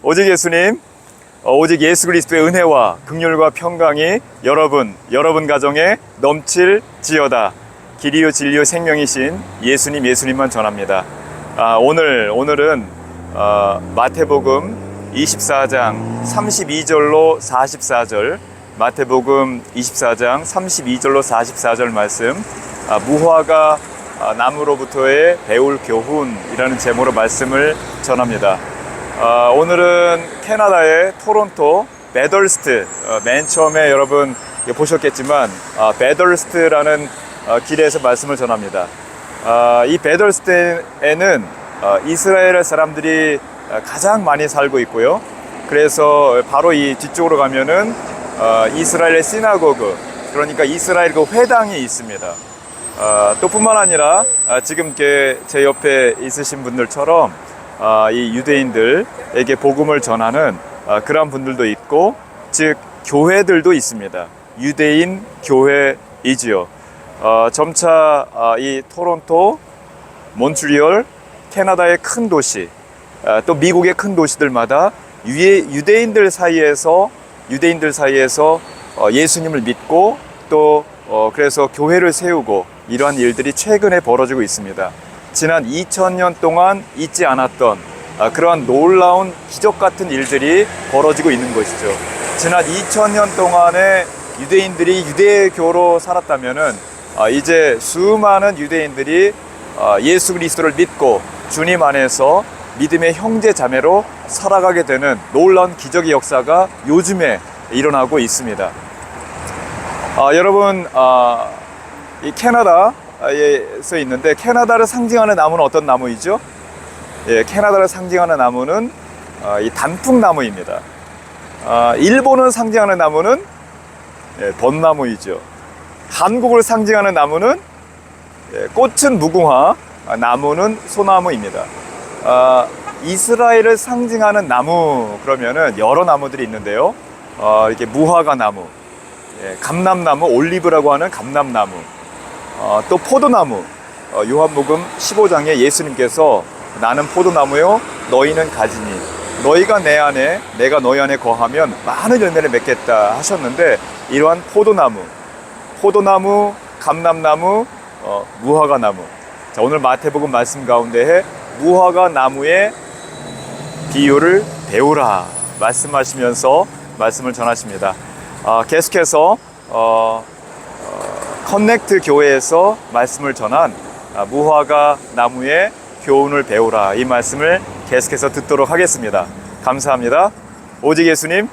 오직 예수님, 오직 예수 그리스도의 은혜와 긍휼과 평강이 여러분 가정에 넘칠지어다. 길이요 진리요 생명이신 예수님만 전합니다. 오늘은 마태복음 24장 32절로 44절, 마태복음 24장 32절로 44절 말씀, 무화과 나무로부터의 배울 교훈이라는 제목으로 말씀을 전합니다. 오늘은 캐나다의 토론토 베덜스트, 맨 처음에 여러분 보셨겠지만 베덜스트라는 길에서 말씀을 전합니다. 이 베덜스트에는 이스라엘 사람들이 가장 많이 살고 있고요. 그래서 바로 이 뒤쪽으로 가면은 이스라엘의 시나고그, 그러니까 이스라엘 그 회당이 있습니다. 또 뿐만 아니라 지금 제 옆에 있으신 분들처럼 이 유대인들에게 복음을 전하는 그런 분들도 있고, 즉 교회들도 있습니다. 유대인 교회이지요. 점차 이 토론토, 몬트리올, 캐나다의 큰 도시, 또 미국의 큰 도시들마다 유대인들 사이에서 예수님을 믿고 또 그래서 교회를 세우고, 이러한 일들이 최근에 벌어지고 있습니다. 지난 2000년 동안 있지 않았던 그러한 놀라운 기적 같은 일들이 벌어지고 있는 것이죠. 지난 2000년 동안에 유대인들이 유대교로 살았다면은 이제 수많은 유대인들이 예수 그리스도를 믿고 주님 안에서 믿음의 형제 자매로 살아가게 되는 놀라운 기적의 역사가 요즘에 일어나고 있습니다. 여러분, 이 캐나다에서 있는데, 캐나다를 상징하는 나무는 어떤 나무이죠? 예, 캐나다를 상징하는 나무는 이 단풍나무입니다. 일본을 상징하는 나무는 벚나무이죠. 한국을 상징하는 나무는 꽃은 무궁화, 나무는 소나무입니다. 이스라엘을 상징하는 나무 그러면은 여러 나무들이 있는데요. 이렇게 무화과 나무, 감람나무, 올리브라고 하는 감람나무, 또 포도나무. 요한복음 15장에 예수님께서 나는 포도나무요 너희는 가지니 너희가 내 안에 내가 너희 안에 거하면 많은 열매를 맺겠다 하셨는데, 이러한 포도나무, 감람나무, 무화과 나무. 자, 오늘 마태복음 말씀 가운데에 무화과 나무의 비유를 배우라 말씀하시면서 말씀을 전하십니다. 계속해서 커넥트 교회에서 말씀을 전한 무화과 나무의 교훈을 배우라, 이 말씀을 계속해서 듣도록 하겠습니다. 감사합니다. 오직 예수님.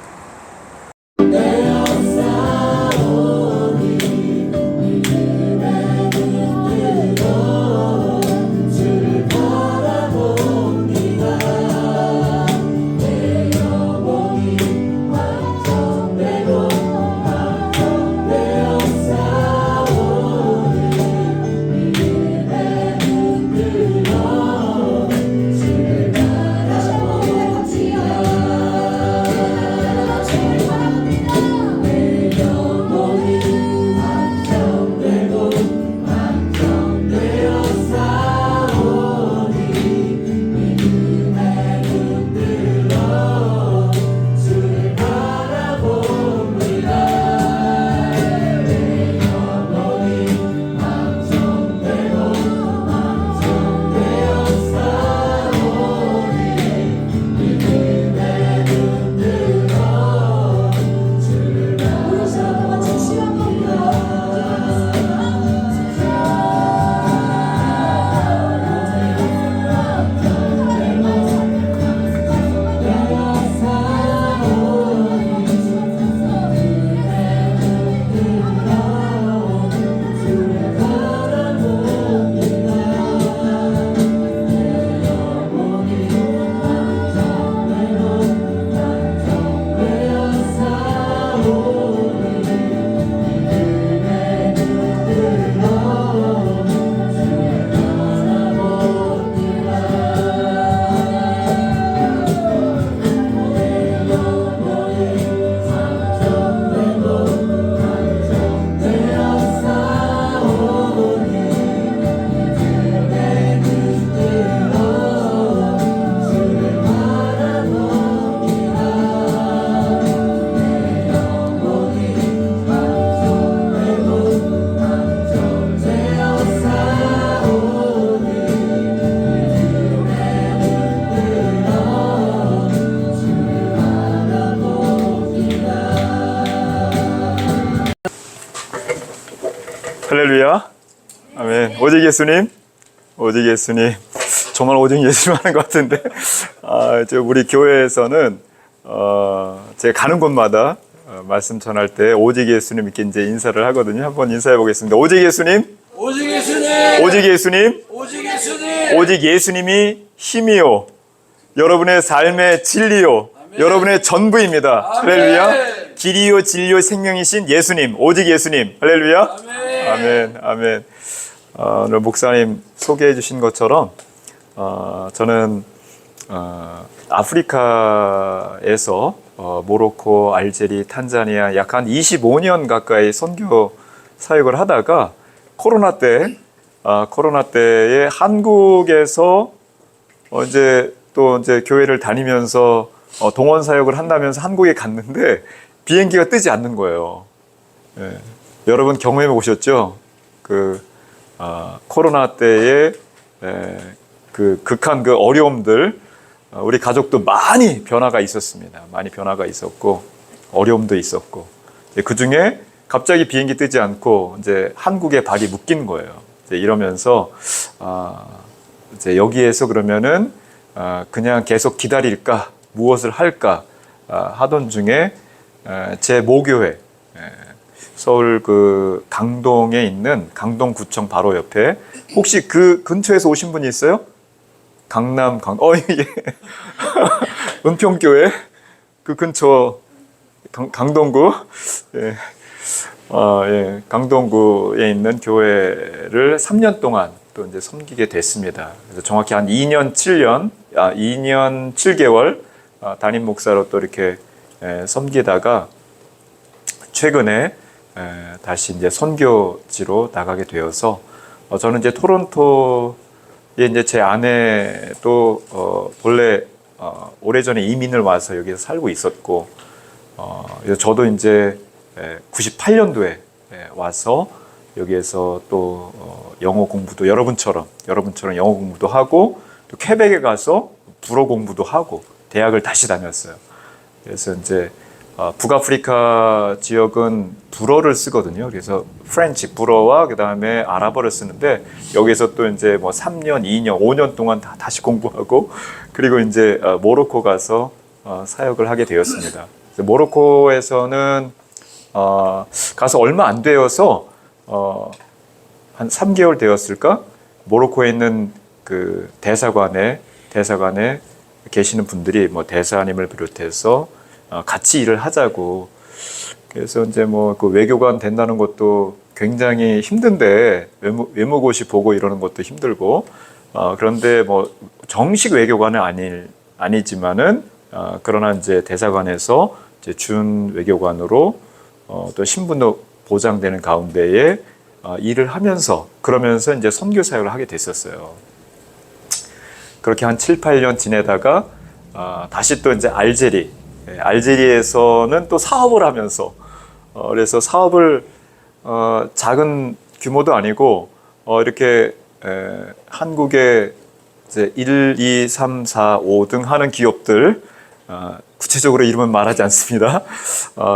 할렐루야. 아멘. 오직 예수님. 오직 예수님. 정말 오직 예수님 하는 것 같은데. 우리 교회에서는, 제가 가는 곳마다 말씀 전할 때 오직 예수님 이렇게 이제 인사를 하거든요. 한번 인사해 보겠습니다. 오직 예수님. 오직 예수님. 오직 예수님. 오직 예수님. 오직 예수님이 힘이요. 여러분의 삶의 진리요. 아멘. 여러분의 전부입니다. 아멘. 할렐루야. 길이요 진리요 생명이신 예수님. 오직 예수님. 할렐루야. 아멘. 아멘. 아멘. 오늘 목사님 소개해 주신 것처럼 저는 아프리카에서 모로코, 알제리, 탄자니아 약 한 25년 가까이 선교 사역을 하다가 코로나 때에 한국에서 이제 교회를 다니면서 동원 사역을 한다면서 한국에 갔는데 비행기가 뜨지 않는 거예요. 예. 여러분 경험해 보셨죠? 코로나 때에 그 극한 그 어려움들, 우리 가족도 많이 변화가 있었습니다. 많이 변화가 있었고 어려움도 있었고, 그 중에 갑자기 비행기 뜨지 않고 이제 한국에 발이 묶인 거예요. 이제 이러면서 이제 여기에서 그러면은 그냥 계속 기다릴까, 무엇을 할까 하던 중에 제 모교회, 서울 그 강동에 있는 강동구청 바로 옆에, 혹시 그 근처에서 오신 분이 있어요? 이게 은평교회 그 근처 강동구, 예. 예, 강동구에 있는 교회를 3년 동안 또 이제 섬기게 됐습니다. 그래서 정확히 한 2년 7개월 담임 목사로 또 이렇게 섬기다가 최근에 다시 이제 선교지로 나가게 되어서 저는 이제 토론토에 이제 제 아내도 본래 오래전에 이민을 와서 여기서 살고 있었고, 그래서 저도 이제 98년도에 와서 여기에서 또 영어 공부도 여러분처럼 영어 공부도 하고, 또 퀘벡에 가서 불어 공부도 하고 대학을 다시 다녔어요. 그래서 이제 북아프리카 지역은 불어를 쓰거든요. 그래서 프렌치 불어와 그 다음에 아랍어를 쓰는데, 여기서 또 이제 뭐 3년, 2년, 5년 동안 다시 공부하고, 그리고 이제 모로코 가서 사역을 하게 되었습니다. 모로코에서는 가서 얼마 안 되어서 한 3개월 되었을까? 모로코에 있는 그 대사관에 계시는 분들이 뭐 대사님을 비롯해서 같이 일을 하자고. 그래서 이제 뭐 그 외교관 된다는 것도 굉장히 힘든데, 외무고시 보고 이러는 것도 힘들고, 그런데 뭐 정식 외교관은 아니지만은 그러나 이제 대사관에서 이제 준 외교관으로 또 신분도 보장되는 가운데에 일을 하면서, 그러면서 이제 선교 사역을 하게 됐었어요. 그렇게 한 7, 8년 지내다가 다시 또 이제 알제리에서는 또 사업을 하면서, 그래서 사업을 작은 규모도 아니고 이렇게 한국에 이제 1, 2, 3, 4, 5 등 하는 기업들, 구체적으로 이름은 말하지 않습니다.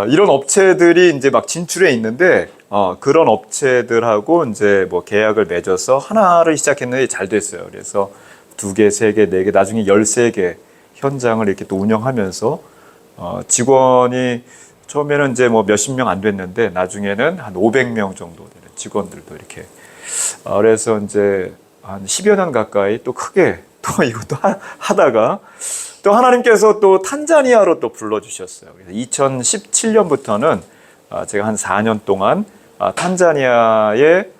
이런 업체들이 이제 막 진출해 있는데, 그런 업체들하고 이제 뭐 계약을 맺어서 하나를 시작했는데 잘 됐어요. 그래서 2개, 3개, 4개, 나중에 13개 현장을 이렇게 또 운영하면서, 직원이 처음에는 이제 뭐 몇십 명 안 됐는데, 나중에는 한 500명 정도 되는 직원들도 이렇게. 그래서 이제 한 10여 년 가까이 또 크게 또 이것도 하다가, 또 하나님께서 또 탄자니아로 또 불러주셨어요. 그래서 2017년부터는 제가 한 4년 동안 탄자니아의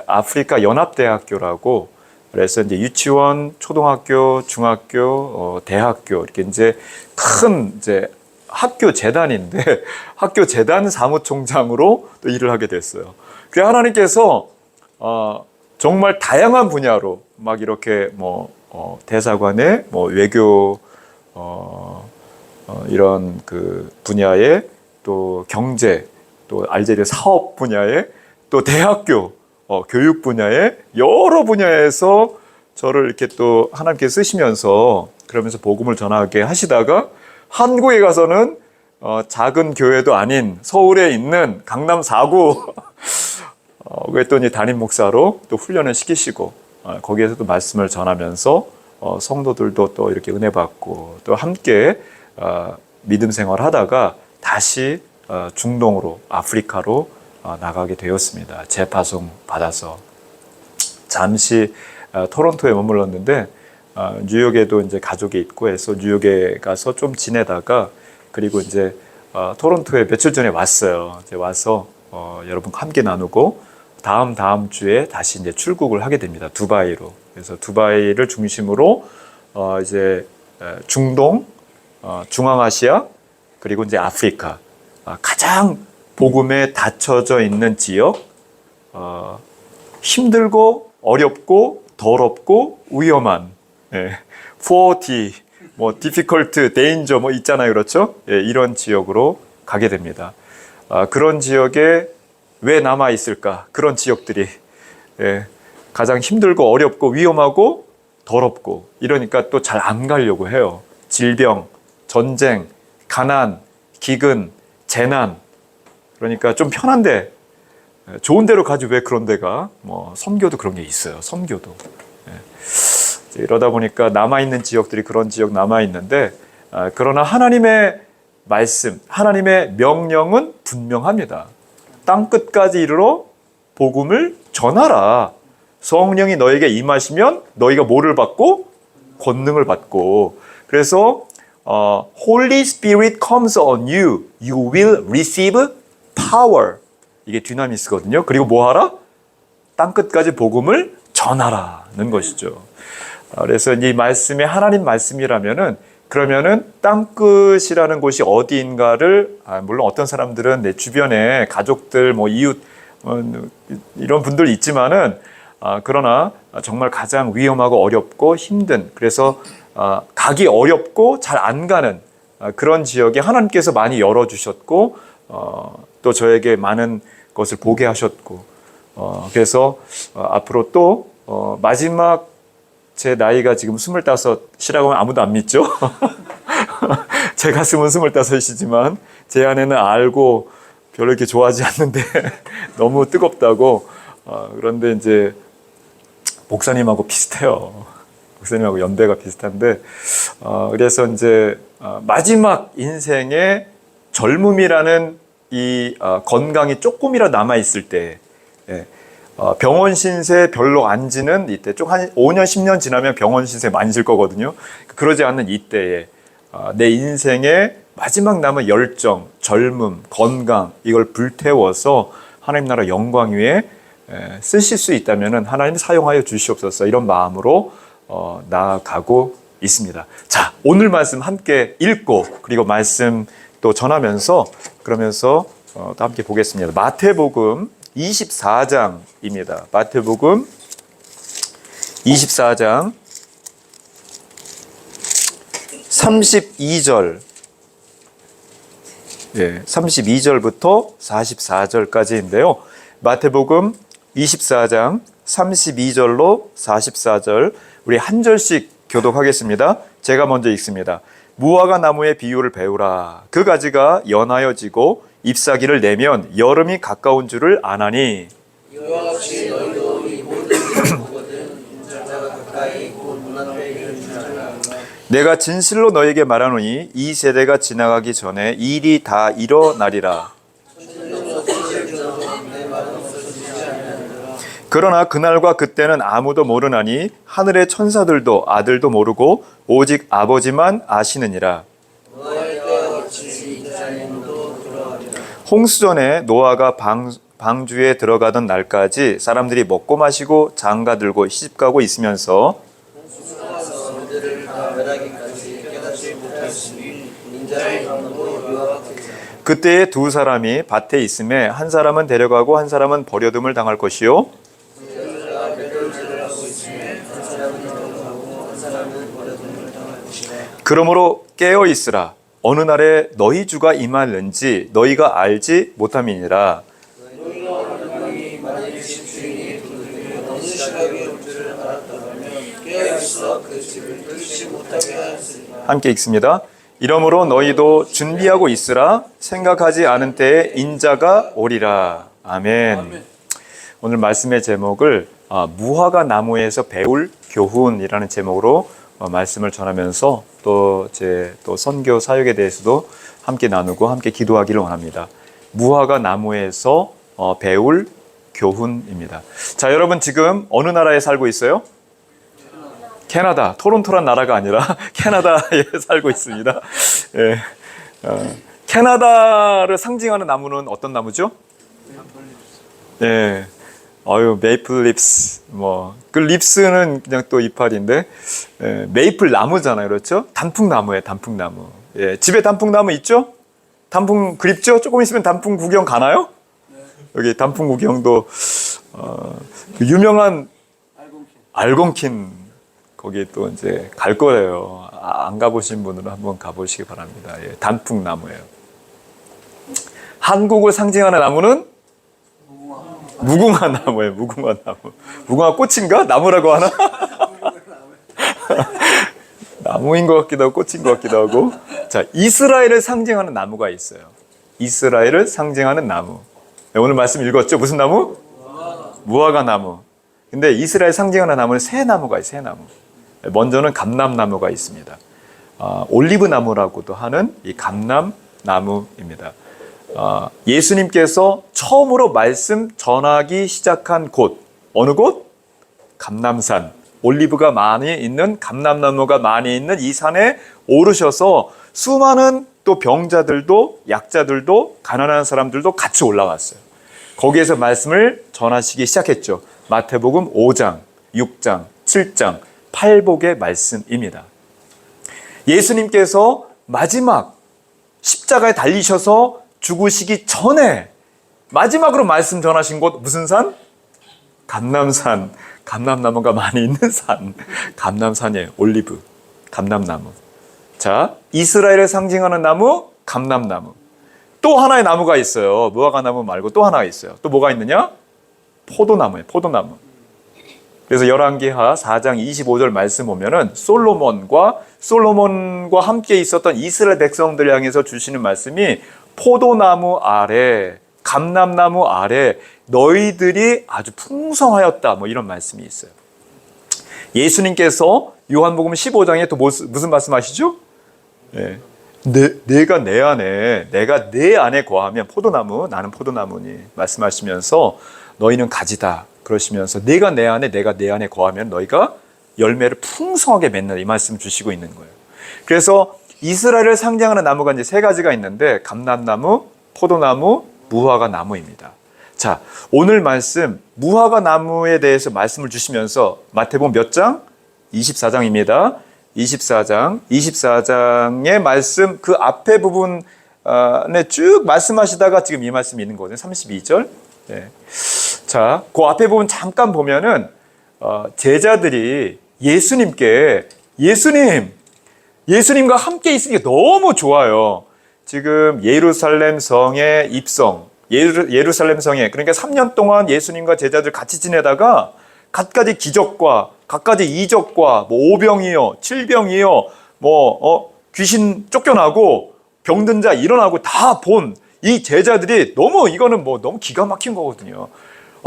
아프리카 연합대학교라고, 그래서 이제 유치원, 초등학교, 중학교, 대학교 이렇게 이제 큰 이제 학교 재단인데 학교 재단 사무총장으로 또 일을 하게 됐어요. 그래서 하나님께서 정말 다양한 분야로 막 이렇게 뭐 대사관의 뭐 외교 이런 그 분야에, 또 경제, 또 알제리 사업 분야에, 또 대학교 교육 분야에, 여러 분야에서 저를 이렇게 또 하나님께 쓰시면서, 그러면서 복음을 전하게 하시다가 한국에 가서는 작은 교회도 아닌 서울에 있는 강남 4구 그랬더니 담임 목사로 또 훈련을 시키시고 거기에서도 말씀을 전하면서 성도들도 또 이렇게 은혜 받고 또 함께 믿음 생활을 하다가 다시 중동으로 아프리카로 나가게 되었습니다. 재파송 받아서 잠시 토론토에 머물렀는데 뉴욕에도 이제 가족이 있고 해서 뉴욕에 가서 좀 지내다가 그리고 이제 토론토에 며칠 전에 왔어요. 이제 와서 여러분 함께 나누고 다음 주에 다시 이제 출국을 하게 됩니다. 두바이로. 그래서 두바이를 중심으로 이제 중동, 중앙아시아 그리고 이제 아프리카 가장 복음에 닫혀져 있는 지역, 힘들고 어렵고 더럽고 위험한, poverty, 뭐 difficult, danger 뭐 있잖아요, 그렇죠? 이런 지역으로 가게 됩니다. 그런 지역에 왜 남아 있을까? 그런 지역들이 가장 힘들고 어렵고 위험하고 더럽고 이러니까 또 잘 안 가려고 해요. 질병, 전쟁, 가난, 기근, 재난. 그러니까 좀 편한데 좋은 데로 가지 왜 그런 데가 뭐 선교도 그런 게 있어요. 선교도. 이러다 보니까 남아있는 지역들이 그런 지역 남아있는데 그러나 하나님의 말씀, 하나님의 명령은 분명합니다. 땅 끝까지 이르러 복음을 전하라. 성령이 너에게 임하시면 너희가 뭐를 받고? 권능을 받고. 그래서 Holy Spirit comes on you. You will receive power. 이게 dynamis거든요. 그리고 뭐 하라? 땅 끝까지 복음을 전하라는 것이죠. 그래서 이 말씀이 하나님 말씀이라면은 그러면은 땅끝이라는 곳이 어디인가를 물론 어떤 사람들은 내 주변에 가족들 뭐 이웃 이런 분들 있지만은 그러나 정말 가장 위험하고 어렵고 힘든 그래서 가기 어렵고 잘 안 가는 그런 지역에 하나님께서 많이 열어주셨고 또 저에게 많은 것을 보게 하셨고 그래서 앞으로 또 마지막 제 나이가 지금 25이라고 하면 아무도 안 믿죠. 제 가슴은 25이지만 제 아내는 알고 별로 이렇게 좋아하지 않는데 너무 뜨겁다고 그런데 이제 목사님하고 비슷해요. 목사님하고 연배가 비슷한데 그래서 이제 마지막 인생의 젊음이라는 이 건강이 조금이라 남아 있을 때 병원 신세 별로 안 지는 이때 좀 한 5년 10년 지나면 병원 신세 많이 질 거거든요. 그러지 않는 이때에 내 인생의 마지막 남은 열정, 젊음, 건강 이걸 불태워서 하나님 나라 영광 위에 쓰실 수 있다면 하나님 사용하여 주시옵소서 이런 마음으로 나아가고 있습니다. 자, 오늘 말씀 함께 읽고 그리고 말씀 또 전하면서 그러면서 또 함께 보겠습니다. 마태복음 24장입니다. 마태복음 24장 32절 32절부터 44절까지인데요. 마태복음 24장 32절로 44절 우리 한 절씩 교독하겠습니다. 제가 먼저 읽습니다. 무화과 나무의 비유를 배우라. 그 가지가 연하여 지고 잎사귀를 내면 여름이 가까운 줄을 아나니 이와 같이 너희도 이 모든 일을 보거든 인자가 가까이 곧 눈앞에 이른 줄 알라. 내가 진실로 너에게 말하노니 이 세대가 지나가기 전에 이 일이 다 일어나리라. 그러나 그날과 그때는 아무도 모르나니 하늘의 천사들도 아들도 모르고 오직 아버지만 아시느니라. 홍수전에 노아가 방주에 들어가던 날까지 사람들이 먹고 마시고 장가 들고 시집가고 있으면서 그때에 두 사람이 밭에 있음에 한 사람은 데려가고 한 사람은 버려둠을 당할 것이요 그러므로 깨어 있으라. 어느 날에 너희 주가 임하는지 너희가 알지 못함이니라. 함께 읽습니다. 이러므로 너희도 준비하고 있으라. 생각하지 않은 때에 인자가 오리라. 아멘. 오늘 말씀의 제목을 무화과 나무에서 배울 교훈이라는 제목으로 말씀을 전하면서 또 선교 사역에 대해서도 함께 나누고 함께 기도하기를 원합니다. 무화과 나무에서 배울 교훈입니다. 자, 여러분 지금 어느 나라에 살고 있어요? 캐나다, 토론토란 나라가 아니라 캐나다에 살고 있습니다. 예, 캐나다를 상징하는 나무는 어떤 나무죠? 예, 메이플 립스, 그 립스는 그냥 또 이파리인데, 메이플 나무잖아요, 그렇죠? 단풍나무예요, 단풍나무. 예, 집에 단풍나무 있죠? 단풍 그립죠? 조금 있으면 단풍 구경 가나요? 여기 단풍 구경도 그 유명한 알곤킨 거기 또 이제 갈 거예요. 안 가보신 분들은 한번 가보시기 바랍니다. 예, 단풍나무예요. 한국을 상징하는 나무는 무궁화 나무예요. 무궁화 나무. 무궁화 꽃인가? 나무라고 하나? 나무인 것 같기도 하고 꽃인 것 같기도 하고. 자, 이스라엘을 상징하는 나무가 있어요. 이스라엘을 상징하는 나무. 오늘 말씀 읽었죠? 무슨 나무? 무화과 나무. 근데 이스라엘 상징하는 나무는 새 나무가 있어요. 새 나무. 먼저는 감람나무가 있습니다. 올리브 나무라고도 하는 이 감람나무입니다. 예수님께서 처음으로 말씀 전하기 시작한 곳, 어느 곳? 감람산. 올리브가 많이 있는, 감람나무가 많이 있는 이 산에 오르셔서 수많은 또 병자들도, 약자들도, 가난한 사람들도 같이 올라갔어요. 거기에서 말씀을 전하시기 시작했죠. 마태복음 5장, 6장, 7장, 8복의 말씀입니다. 예수님께서 마지막 십자가에 달리셔서 죽으시기 전에 마지막으로 말씀 전하신 곳 무슨 산? 감람산. 감람나무가 많이 있는 산. 감람산이에요. 올리브. 감람나무. 자, 이스라엘을 상징하는 나무, 감람나무. 또 하나의 나무가 있어요. 무화과 나무 말고 또 하나가 있어요. 또 뭐가 있느냐? 포도나무예요. 포도나무. 그래서 열왕기하 4장 25절 말씀 보면은 솔로몬과 함께 있었던 이스라엘 백성들을 향해서 주시는 말씀이 포도나무 아래, 감람나무 아래 너희들이 아주 풍성하였다. 이런 말씀이 있어요. 예수님께서 요한복음 15장에 또 무슨 말씀하시죠? 네. 내가 내 안에 거하면 포도나무, 나는 포도나무니 말씀하시면서 너희는 가지다. 그러시면서 내가 내 안에 거하면 너희가 열매를 풍성하게 맺는다. 이 말씀 주시고 있는 거예요. 그래서 이스라엘을 상징하는 나무가 이제 세 가지가 있는데 감람나무, 포도나무, 무화과 나무입니다. 자, 오늘 말씀 무화과 나무에 대해서 말씀을 주시면서 마태복음 몇 장? 24장입니다. 24장의 말씀 그 앞에 부분에 쭉 말씀하시다가 지금 이 말씀이 있는 거거든요. 32절. 네. 자, 그 앞에 부분 잠깐 보면은 제자들이 예수님과 함께 있으니까 너무 좋아요. 지금 예루살렘 성에 입성, 예루살렘 성에 그러니까 3년 동안 예수님과 제자들 같이 지내다가 갖가지 기적과 갖가지 이적과 오병이요, 칠병이요, 귀신 쫓겨나고 병든 자 일어나고 다 본 이 제자들이 이거는 너무 기가 막힌 거거든요.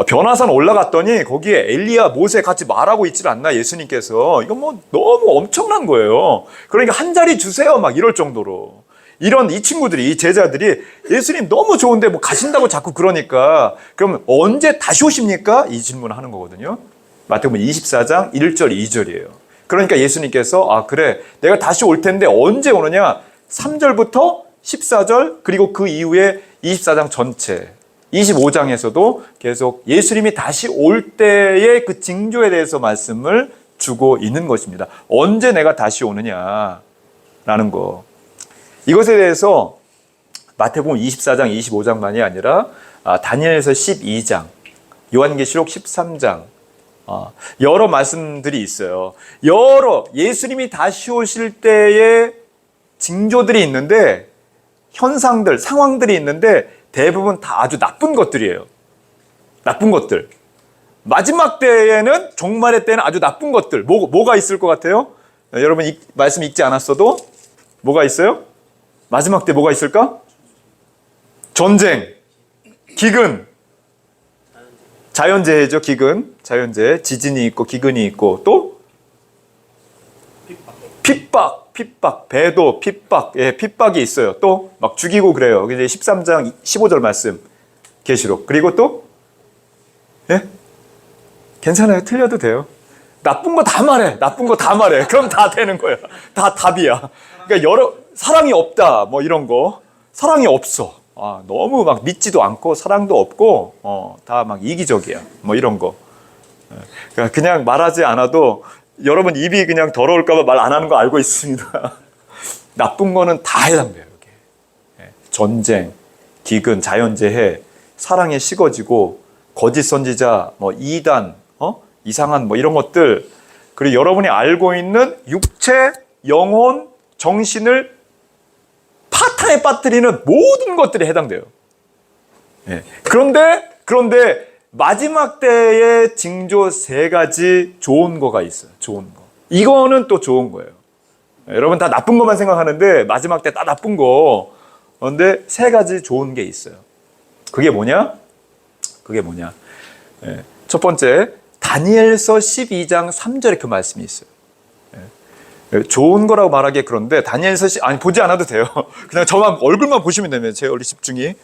변화산 올라갔더니 거기에 엘리야, 모세 같이 말하고 있질 않나 예수님께서. 이건 너무 엄청난 거예요. 그러니까 한 자리 주세요 막 이럴 정도로. 이 친구들이, 이 제자들이 예수님 너무 좋은데 가신다고 자꾸 그러니까 그럼 언제 다시 오십니까? 이 질문을 하는 거거든요. 마태복음 24장 1절 2절이에요. 그러니까 예수님께서 그래 내가 다시 올 텐데 언제 오느냐? 3절부터 14절 그리고 그 이후에 24장 전체 25장에서도 계속 예수님이 다시 올 때의 그 징조에 대해서 말씀을 주고 있는 것입니다. 언제 내가 다시 오느냐라는 거. 이것에 대해서 마태복음 24장, 25장만이 아니라 다니엘서 12장, 요한계시록 13장 여러 말씀들이 있어요. 예수님이 다시 오실 때의 징조들이 있는데 현상들, 상황들이 있는데 대부분 다 아주 나쁜 것들이에요. 나쁜 것들. 마지막 때에는 종말의 때는 아주 나쁜 것들. 뭐가 있을 것 같아요? 여러분 말씀 읽지 않았어도 뭐가 있어요? 마지막 때 뭐가 있을까? 전쟁, 기근, 자연재해죠. 기근, 자연재해, 지진이 있고 기근이 있고 또 핍박, 배도 핍박, 예, 핍박이 있어요. 또 막 죽이고 그래요. 이제 13장 15절 말씀 계시록. 그리고 또 예? 괜찮아요. 틀려도 돼요. 나쁜 거 다 말해. 나쁜 거 다 말해. 그럼 다 되는 거야. 다 답이야. 그러니까 사랑이 없다. 뭐 이런 거. 사랑이 없어. 너무 막 믿지도 않고 사랑도 없고 다 막 이기적이야. 뭐 이런 거. 그러니까 그냥 말하지 않아도 여러분 입이 그냥 더러울까 봐 말 안 하는 거 알고 있습니다. 나쁜 거는 다 해당돼요. 여기. 전쟁, 기근, 자연재해, 사랑에 식어지고 거짓 선지자, 뭐 이단, 이상한 뭐 이런 것들, 그리고 여러분이 알고 있는 육체, 영혼, 정신을 파탄에 빠뜨리는 모든 것들이 해당돼요. 예. 그런데 마지막 때의 징조 3가지 좋은 거가 있어요. 좋은 거. 이거는 또 좋은 거예요. 여러분 다 나쁜 것만 생각하는데 마지막 때 다 나쁜 거. 그런데 3가지 좋은 게 있어요. 그게 뭐냐? 예. 첫 번째, 다니엘서 12장 3절에 그 말씀이 있어요. 예. 좋은 거라고 말하기에 그런데 다니엘서 보지 않아도 돼요. 그냥 저만 얼굴만 보시면 됩니다. 제 얼굴 집중이.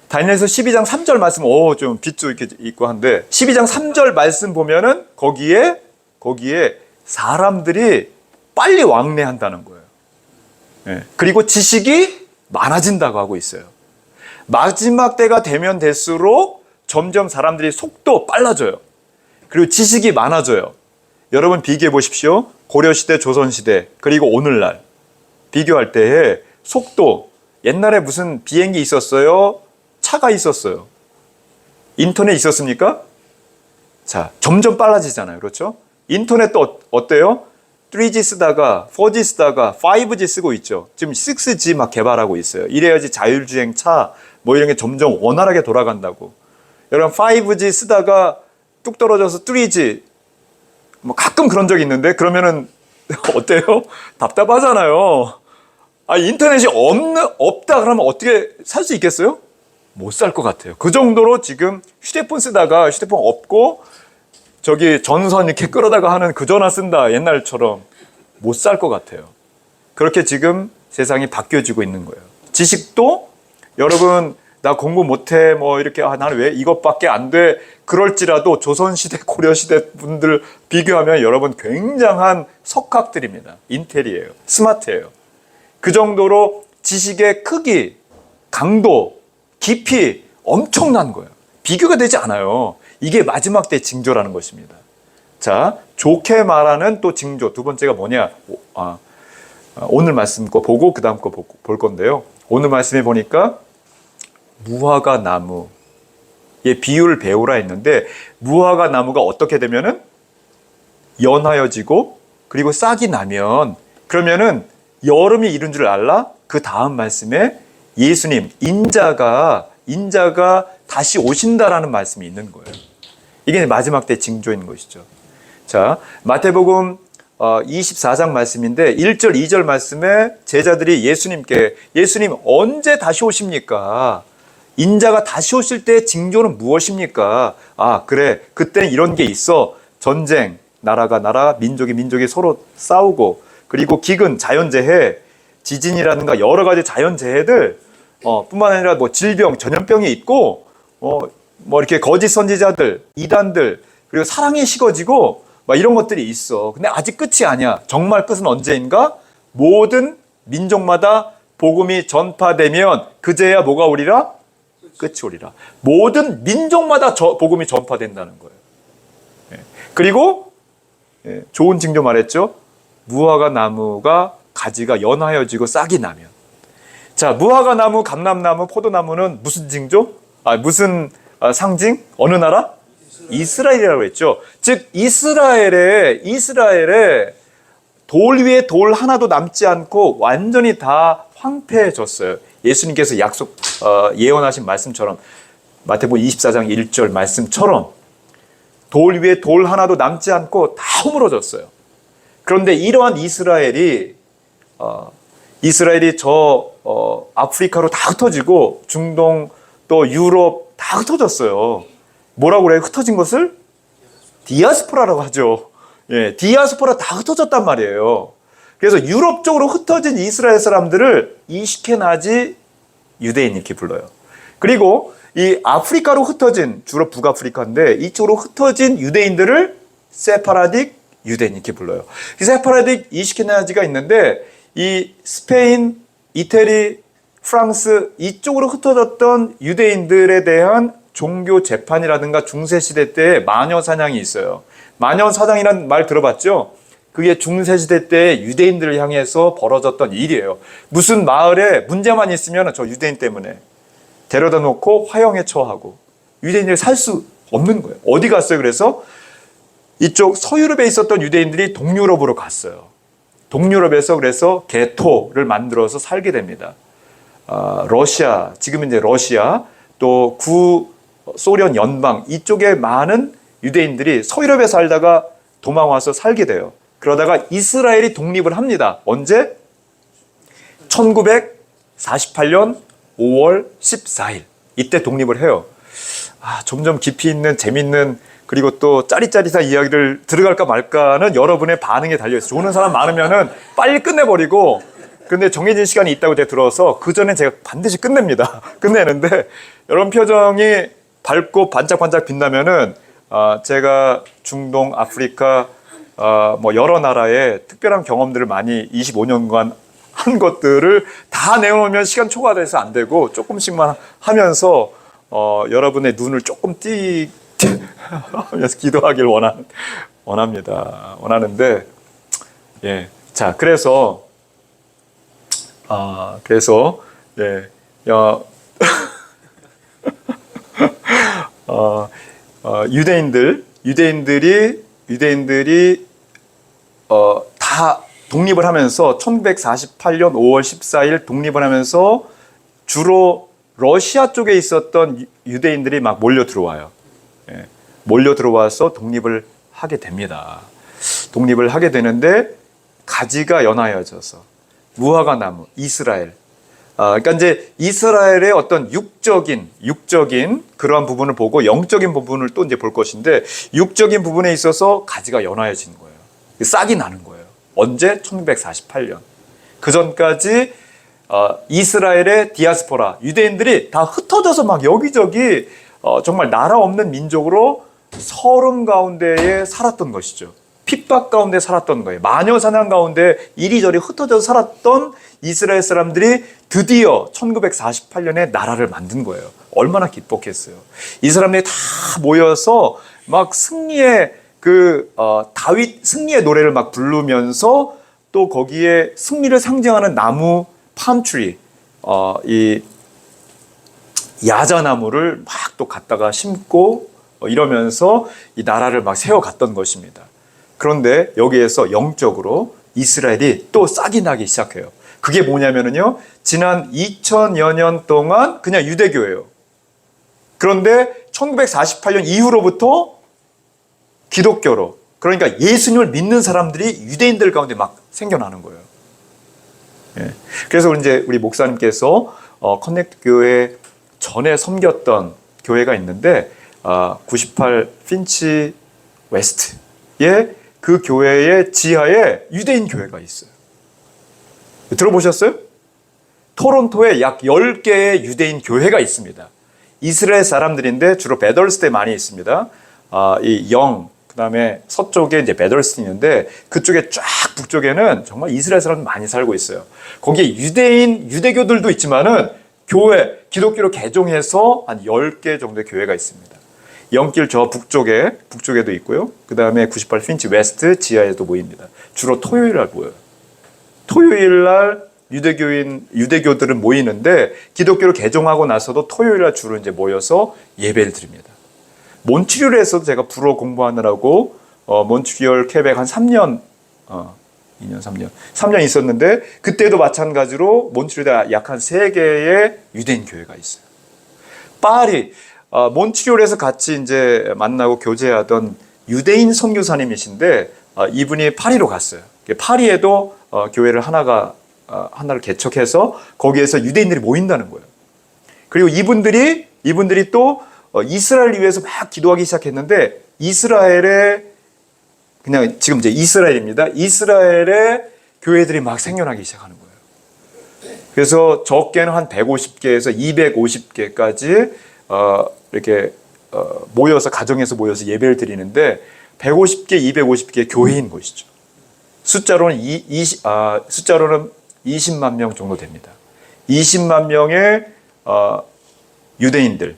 다니엘서 12장 3절 말씀, 좀 빛도 이렇게 있고 한데 12장 3절 말씀 보면은 거기에 사람들이 빨리 왕래한다는 거예요. 예. 그리고 지식이 많아진다고 하고 있어요. 마지막 때가 되면 될수록 점점 사람들이 속도 빨라져요. 그리고 지식이 많아져요. 여러분 비교해 보십시오. 고려시대, 조선시대, 그리고 오늘날 비교할 때의 속도. 옛날에 무슨 비행기 있었어요? 차가 있었어요. 인터넷 있었습니까? 자, 점점 빨라지잖아요. 그렇죠? 인터넷도 어때요? 3G 쓰다가 4G 쓰다가 5G 쓰고 있죠. 지금 6G 막 개발하고 있어요. 이래야지 자율주행 차 뭐 이런 게 점점 원활하게 돌아간다고. 여러분 5G 쓰다가 뚝 떨어져서 3G 뭐 가끔 그런 적이 있는데 그러면은 어때요? 답답하잖아요. 인터넷이 없다 그러면 어떻게 살 수 있겠어요? 못 살 것 같아요. 그 정도로 지금 휴대폰 쓰다가 휴대폰 없고 저기 전선 이렇게 끌어다가 하는 그 전화 쓴다 옛날처럼 못 살 것 같아요. 그렇게 지금 세상이 바뀌어지고 있는 거예요. 지식도 여러분 나 공부 못해 뭐 이렇게 나는 왜 이것밖에 안 돼 그럴지라도 조선시대 고려시대 분들 비교하면 여러분 굉장한 석학들입니다. 인텔이에요. 스마트예요. 그 정도로 지식의 크기, 강도, 깊이 엄청난 거예요. 비교가 되지 않아요. 이게 마지막 때 징조라는 것입니다. 자, 좋게 말하는 또 징조 두 번째가 뭐냐? 오늘 말씀 거 보고 그 다음 거 볼 건데요. 오늘 말씀에 보니까 무화과 나무의 비유를 배우라 했는데 무화과 나무가 어떻게 되면은 연하여지고 그리고 싹이 나면 그러면은 여름이 이른 줄 알라? 그 다음 말씀에 예수님 인자가 다시 오신다라는 말씀이 있는 거예요. 이게 마지막 때 징조인 것이죠. 자, 마태복음 24장 말씀인데 1절 2절 말씀에 제자들이 예수님 언제 다시 오십니까? 인자가 다시 오실 때 징조는 무엇입니까? 그래 그때는 이런 게 있어. 전쟁, 나라가 나라, 민족이 서로 싸우고 그리고 기근, 자연재해, 지진이라든가 여러 가지 자연재해들 뿐만 아니라 뭐 질병, 전염병이 있고 뭐 이렇게 거짓 선지자들, 이단들 그리고 사랑이 식어지고 막 이런 것들이 있어. 근데 아직 끝이 아니야. 정말 끝은 언제인가? 모든 민족마다 복음이 전파되면 그제야 뭐가 오리라? 끝이 오리라. 모든 민족마다 복음이 전파된다는 거예요. 그리고 좋은 징조 말했죠. 무화과 나무가 가지가 연하여지고 싹이 나면. 자, 무화과 나무, 감람나무, 포도나무는 무슨 징조? 무슨 상징? 어느 나라? 이스라엘이라고 했죠. 즉 이스라엘에 돌 위에 돌 하나도 남지 않고 완전히 다 황폐해졌어요. 예수님께서 예언하신 말씀처럼 마태복음 24장 1절 말씀처럼 돌 위에 돌 하나도 남지 않고 다 허물어졌어요. 그런데 이러한 이스라엘이 아프리카로 다 흩어지고 중동 또 유럽 다 흩어졌어요. 뭐라고 그래요? 흩어진 것을 디아스포라라고 하죠. 예, 디아스포라 다 흩어졌단 말이에요. 그래서 유럽 쪽으로 흩어진 이스라엘 사람들을 이시케나지 유대인 이렇게 불러요. 그리고 이 아프리카로 흩어진, 주로 북아프리카인데 이쪽으로 흩어진 유대인들을 세파라딕 유대인 이렇게 불러요. 이 세파라딕 이시케나지가 있는데 이 스페인, 이태리, 프랑스 이쪽으로 흩어졌던 유대인들에 대한 종교 재판이라든가 중세시대 때 마녀 사냥이 있어요. 마녀 사냥이라는 말 들어봤죠? 그게 중세시대 때 유대인들을 향해서 벌어졌던 일이에요. 무슨 마을에 문제만 있으면 저 유대인 때문에 데려다 놓고 화형에 처하고 유대인들이 살 수 없는 거예요. 어디 갔어요? 그래서 이쪽 서유럽에 있었던 유대인들이 동유럽으로 갔어요. 동유럽에서 그래서 게토를 만들어서 살게 됩니다. 러시아, 지금은 이제 러시아, 또 구소련 연방 이쪽에 많은 유대인들이 서유럽에 살다가 도망와서 살게 돼요. 그러다가 이스라엘이 독립을 합니다. 언제? 1948년 5월 14일. 이때 독립을 해요. 점점 깊이 있는 재밌는 그리고 또 짜릿짜릿한 이야기를 들어갈까 말까는 여러분의 반응에 달려있어요. 좋은 사람 많으면은 빨리 끝내버리고 근데 정해진 시간이 있다고 제가 들어서 그 전에 제가 반드시 끝냅니다. 끝내는데 여러분 표정이 밝고 반짝반짝 빛나면은 제가 중동, 아프리카 뭐 여러 나라의 특별한 경험들을 많이 25년간 한 것들을 다 내놓으면 시간 초과돼서 안 되고 조금씩만 하면서 여러분의 눈을 조금 하면서 기도하길 원합니다. 원하는데 예, 자 그래서 예, 유대인들이 다 독립을 하면서 1948년 5월 14일 독립을 하면서 주로 러시아 쪽에 있었던 유대인들이 막 몰려 들어와요. 예, 몰려 들어와서 독립을 하게 됩니다. 독립을 하게 되는데 가지가 연하여져서 무화과 나무, 이스라엘. 그러니까 이제 이스라엘의 어떤 육적인 그러한 부분을 보고 영적인 부분을 또 이제 볼 것인데 육적인 부분에 있어서 가지가 연하여지는 거예요. 싹이 나는 거예요. 언제? 1948년. 그 전까지 이스라엘의 디아스포라, 유대인들이 다 흩어져서 막 여기저기 정말 나라 없는 민족으로 서름 가운데에 살았던 것이죠. 핍박 가운데 살았던 거예요. 마녀 사냥 가운데 이리저리 흩어져서 살았던 이스라엘 사람들이 드디어 1948년에 나라를 만든 거예요. 얼마나 기뻤겠어요. 이 사람들이 다 모여서 막 승리의 다윗 승리의 노래를 막 부르면서 또 거기에 승리를 상징하는 나무 팜트리, 이 야자나무를 막 또 갖다가 심고 이러면서 이 나라를 막 세워갔던 것입니다. 그런데 여기에서 영적으로 이스라엘이 또 싹이 나기 시작해요. 그게 뭐냐면요, 지난 2000여 년 동안 그냥 유대교예요. 그런데 1948년 이후로부터 기독교로, 그러니까 예수님을 믿는 사람들이 유대인들 가운데 막 생겨나는 거예요. 예. 그래서 이제 우리 목사님께서 커넥트 교회 전에 섬겼던 교회가 있는데 98 핀치 웨스트에 그 교회의 지하에 유대인 교회가 있어요. 들어보셨어요? 토론토에 약 10개의 유대인 교회가 있습니다. 이스라엘 사람들인데 주로 베덜스트에 많이 있습니다. 그 다음에 서쪽에 이제 베덜스트 있는데 그쪽에 쫙 북쪽에는 정말 이스라엘 사람들 많이 살고 있어요. 거기에 유대교들도 있지만은 기독교로 개종해서 한 10개 정도의 교회가 있습니다. 영길 저 북쪽에도 있고요. 그 다음에 98 핀치 웨스트 지하에도 모입니다. 주로 토요일 날 모여요. 토요일 날 유대교들은 모이는데 기독교로 개종하고 나서도 토요일 날 주로 이제 모여서 예배를 드립니다. 몬트리올에서도 제가 불어 공부하느라고 몬트리올 퀘벡 한 3년 있었는데 그때도 마찬가지로 몬트리올에 약 한 3개의 유대인 교회가 있어요. 파리, 몬트리올에서 같이 이제 만나고 교제하던 유대인 선교사님이신데 이분이 파리로 갔어요. 파리에도 교회를 하나를 개척해서 거기에서 유대인들이 모인다는 거예요. 그리고 이분들이 또 이스라엘을 위해서 막 기도하기 시작했는데 이스라엘의 그냥 지금 이제 이스라엘입니다. 이스라엘의 교회들이 막 생겨나기 시작하는 거예요. 그래서 적게는 한 150개에서 250개까지 이렇게 모여서 가정에서 모여서 예배를 드리는데 150개, 250개 교회인 것이죠. 숫자로는 20만 명 정도 됩니다. 20만 명의 유대인들.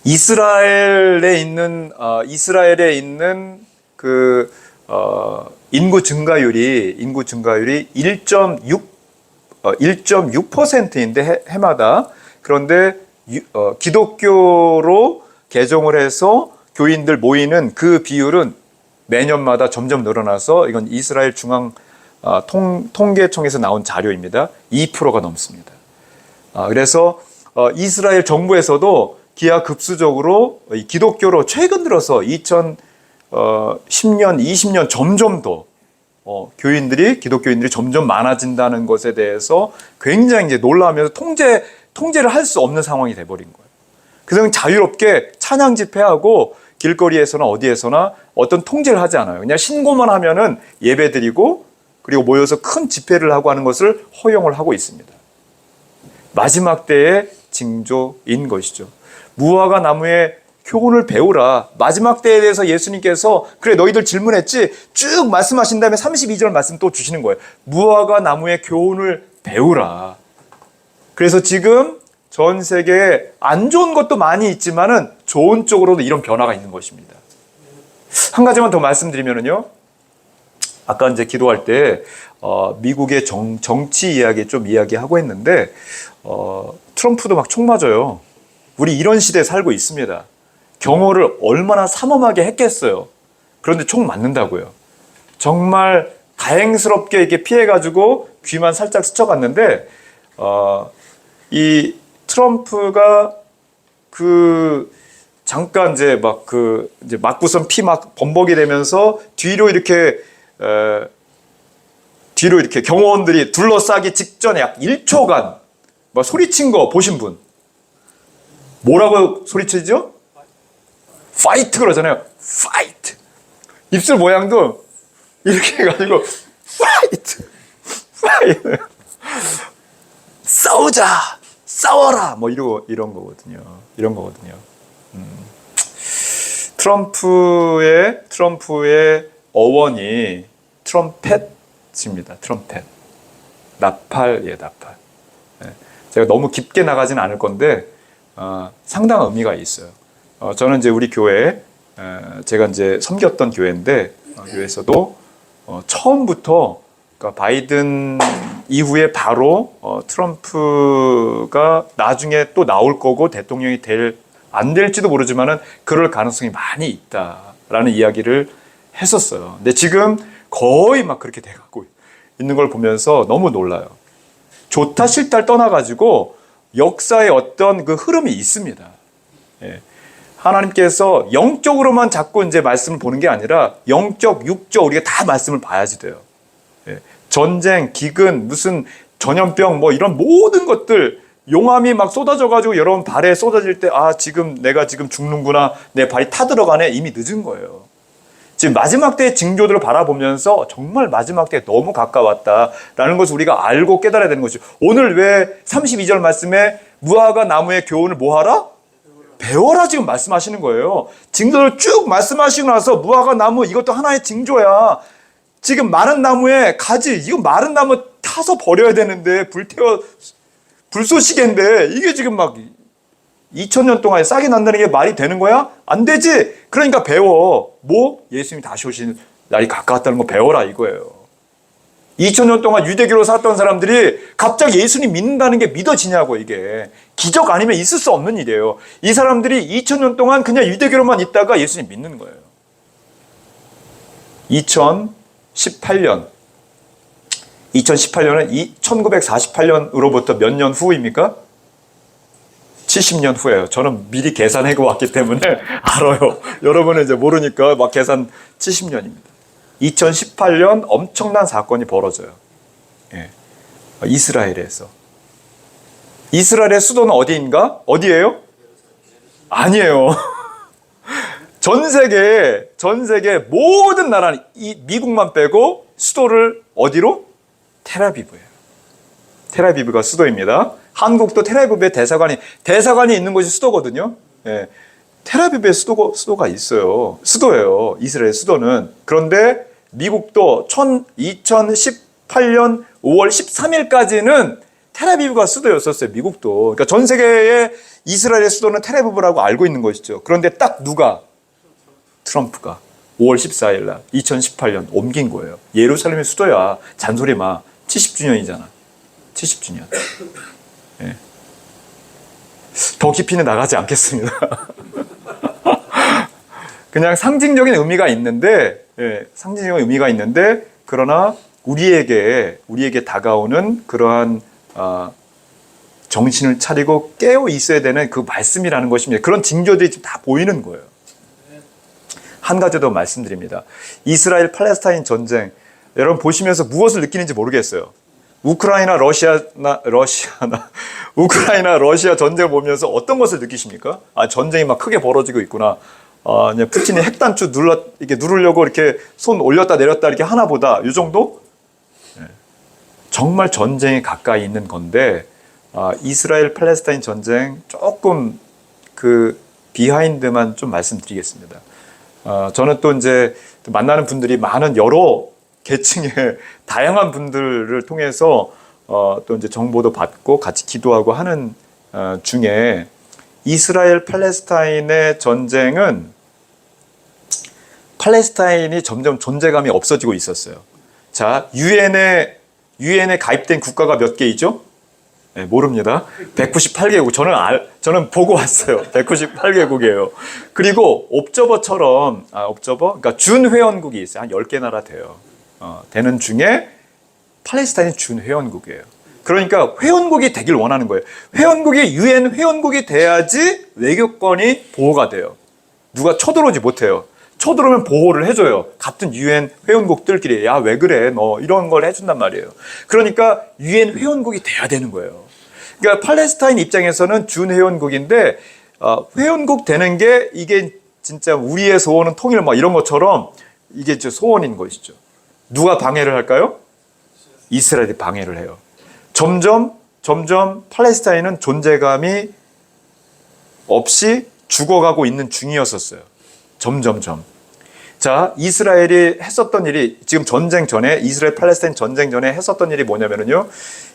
이스라엘에 있는 그 인구 증가율이 1.6%인데 해마다. 그런데 기독교로 개종을 해서 교인들 모이는 그 비율은 매년마다 점점 늘어나서 이건 이스라엘 중앙 통계청에서 나온 자료입니다. 2%가 넘습니다. 그래서 이스라엘 정부에서도 기하급수적으로 기독교로 최근 들어서 2010년, 20년 점점 더 기독교인들이 점점 많아진다는 것에 대해서 굉장히 이제 놀라면서 통제를 할 수 없는 상황이 돼버린 거예요. 그래서 자유롭게 찬양 집회하고 길거리에서나 어디에서나 어떤 통제를 하지 않아요. 그냥 신고만 하면은 예배 드리고 그리고 모여서 큰 집회를 하고 하는 것을 허용을 하고 있습니다. 마지막 때의 징조인 것이죠. 무화과 나무의 교훈을 배우라. 마지막 때에 대해서 예수님께서 그래 너희들 질문했지? 쭉 말씀하신 다음에 32절 말씀 또 주시는 거예요. 무화과 나무의 교훈을 배우라. 그래서 지금 전 세계에 안 좋은 것도 많이 있지만은 좋은 쪽으로도 이런 변화가 있는 것입니다. 한 가지만 더 말씀드리면은요. 아까 이제 기도할 때 미국의 정치 이야기 좀 이야기하고 했는데 트럼프도 막 총 맞아요. 우리 이런 시대에 살고 있습니다. 경호를 얼마나 삼엄하게 했겠어요. 그런데 총 맞는다고요. 정말 다행스럽게 이렇게 피해가지고 귀만 살짝 스쳐갔는데 이 트럼프가 잠깐 이제 이제 맞고선 피 막 범벅이 되면서 뒤로 이렇게 경호원들이 둘러싸기 직전에 약 1초간 막 소리친 거 보신 분? 뭐라고 소리치죠? 파이트 그러잖아요. 파이트. 입술 모양도 이렇게 해가지고 파이트. 싸우자. 싸워라. 뭐 이런 거거든요. 이런 거거든요. 트럼프의 어원이 트럼펫입니다. 트럼펫. 나팔. 제가 너무 깊게 나가진 않을 건데 상당한 의미가 있어요. 저는 이제 우리 교회 제가 이제 섬겼던 교회인데 교회에서도 처음부터 그러니까 바이든 이후에 바로 트럼프가 나중에 또 나올 거고 대통령이 안 될지도 모르지만은 그럴 가능성이 많이 있다라는 이야기를 했었어요. 근데 지금 거의 막 그렇게 돼가고 있는 걸 보면서 너무 놀라요. 좋다 싫다를 떠나가지고 역사의 어떤 그 흐름이 있습니다. 예. 하나님께서 영적으로만 자꾸 이제 말씀을 보는 게 아니라 영적, 육적 우리가 다 말씀을 봐야지 돼요. 예. 전쟁, 기근, 무슨 전염병 뭐 이런 모든 것들 용암이 막 쏟아져가지고 여러분 발에 쏟아질 때 내가 지금 죽는구나 내 발이 타들어가네 이미 늦은 거예요. 지금 마지막 때의 징조들을 바라보면서 정말 마지막 때에 너무 가까웠다라는 것을 우리가 알고 깨달아야 되는 것이죠. 오늘 왜 32절 말씀에 무화과 나무의 교훈을 뭐하라? 배워라 지금 말씀하시는 거예요. 징조를 쭉 말씀하시고 나서 무화과 나무 이것도 하나의 징조야. 지금 마른 나무에 가지 이거 마른 나무 타서 버려야 되는데 불쏘시개인데 이게 지금 막 2000년 동안 싹이 난다는 게 말이 되는 거야? 안 되지. 그러니까 배워. 예수님이 다시 오시는 날이 가까웠다는 거 배워라 이거예요. 2000년 동안 유대교로 살았던 사람들이 갑자기 예수님 믿는다는 게 믿어지냐고. 이게 기적 아니면 있을 수 없는 일이에요. 이 사람들이 2000년 동안 그냥 유대교로만 있다가 예수님 믿는 거예요. 2018년은 1948년으로부터 몇 년 후입니까? 70년 후예요. 저는 미리 계산하고 왔기 때문에 알아요. 여러분은 이제 모르니까 막 계산 70년입니다. 2018년 엄청난 사건이 벌어져요. 예. 이스라엘에서. 이스라엘의 수도는 어디인가? 어디예요? 아니에요. 전 세계 모든 나라는 이 미국만 빼고 수도를 어디로? 텔아비브예요. 텔아비브가 수도입니다. 한국도 텔아비브에 대사관이 있는 곳이 수도거든요. 예. 텔아비브에 수도가 있어요. 수도예요. 이스라엘 수도는. 그런데 미국도 2018년 5월 13일까지는 텔아비브가 수도였었어요. 미국도. 그러니까 전 세계의 이스라엘의 수도는 텔아비브라고 알고 있는 것이죠. 그런데 딱 누가? 트럼프가 5월 14일 날 2018년 옮긴 거예요. 예루살렘의 수도야. 잔소리 마. 70주년이잖아. 70주년. 예. 더 깊이는 나가지 않겠습니다. 그냥 상징적인 의미가 있는데, 예, 상징적인 의미가 있는데, 그러나 우리에게 다가오는 그러한 정신을 차리고 깨어 있어야 되는 그 말씀이라는 것입니다. 그런 징조들이 지금 다 보이는 거예요. 한 가지 더 말씀드립니다. 이스라엘 팔레스타인 전쟁, 여러분 보시면서 무엇을 느끼는지 모르겠어요. 우크라이나 러시아 전쟁 보면서 어떤 것을 느끼십니까? 아, 전쟁이 막 크게 벌어지고 있구나. 푸틴이 핵단추 이렇게 누르려고 이렇게 손 올렸다 내렸다 이렇게 하나 보다. 이 정도? 정말 전쟁이 가까이 있는 건데, 이스라엘 팔레스타인 전쟁 조금 그 비하인드만 좀 말씀드리겠습니다. 저는 또 이제 만나는 분들이 많은 여러 계층의 다양한 분들을 통해서 또 이제 정보도 받고 같이 기도하고 하는 중에 이스라엘 팔레스타인의 전쟁은 팔레스타인이 점점 존재감이 없어지고 있었어요. 자, 유엔에 가입된 국가가 몇 개이죠? 네, 모릅니다. 198개국. 저는 보고 왔어요. 198개국이에요. 그리고 그러니까 준회원국이 있어요. 한 10개 나라 돼요. 되는 중에 팔레스타인이 준회원국이에요. 그러니까 회원국이 되길 원하는 거예요. 유엔 회원국이 돼야지 외교권이 보호가 돼요. 누가 쳐들어오지 못해요. 쳐들어오면 보호를 해줘요. 같은 유엔 회원국들끼리. 야, 왜 그래? 너 이런 걸 해준단 말이에요. 그러니까 유엔 회원국이 돼야 되는 거예요. 그러니까 팔레스타인 입장에서는 준회원국인데 회원국 되는 게 이게 진짜 우리의 소원은 통일 막 이런 것처럼 이게 소원인 것이죠. 누가 방해를 할까요? 이스라엘이 방해를 해요. 점점 팔레스타인은 존재감이 없이 죽어가고 있는 중이었었어요. 점점. 자, 이스라엘이 했었던 일이 지금 이스라엘 팔레스타인 전쟁 전에 했었던 일이 뭐냐면요.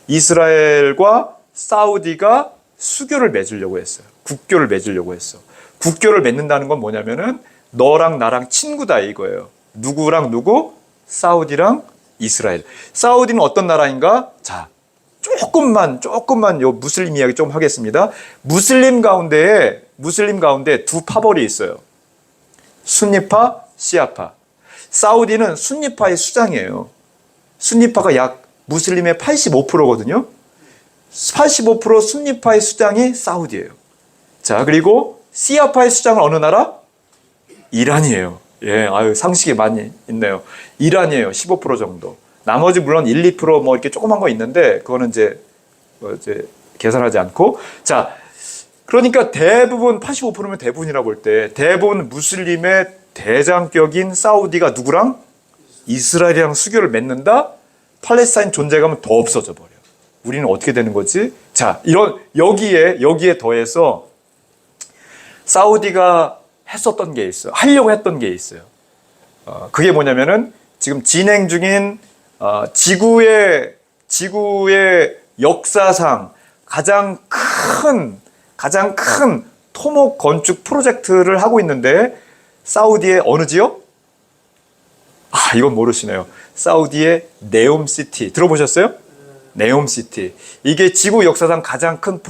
이스라엘과 사우디가 수교를 맺으려고 했어요. 국교를 맺으려고 했어. 국교를 맺는다는 건 뭐냐면은 너랑 나랑 친구다 이거예요. 누구랑 누구? 사우디랑 이스라엘. 사우디는 어떤 나라인가? 자, 조금만 요 무슬림 이야기 좀 하겠습니다. 무슬림 가운데 두 파벌이 있어요. 순니파, 시아파. 사우디는 순니파의 수장이에요. 순니파가 약 무슬림의 85%거든요. 85% 순니파의 수장이 사우디예요. 자, 그리고 시아파의 수장은 어느 나라? 이란이에요. 예, 상식이 많이 있네요. 이란이에요. 15% 정도. 나머지 물론 1, 2% 뭐 이렇게 조그만 거 있는데 그거는 이제 계산하지 않고. 자, 그러니까 대부분 85%면 대부분이라고 볼 때 대부분 무슬림의 대장격인 사우디가 누구랑? 이스라엘이랑 수교를 맺는다? 팔레스타인 존재감은 더 없어져 버려요. 우리는 어떻게 되는 거지? 자, 여기에 더해서 사우디가 했었던 게 있어요. 하려고 했던 게 있어요. 그게 뭐냐면은 지금 진행 중인 지구의 역사상 가장 큰 토목 건축 프로젝트를 하고 있는데 사우디의 어느 지역? 이건 모르시네요. 사우디의 네옴시티 들어보셨어요? 네옴시티. 이게 지구 역사상 가장 큰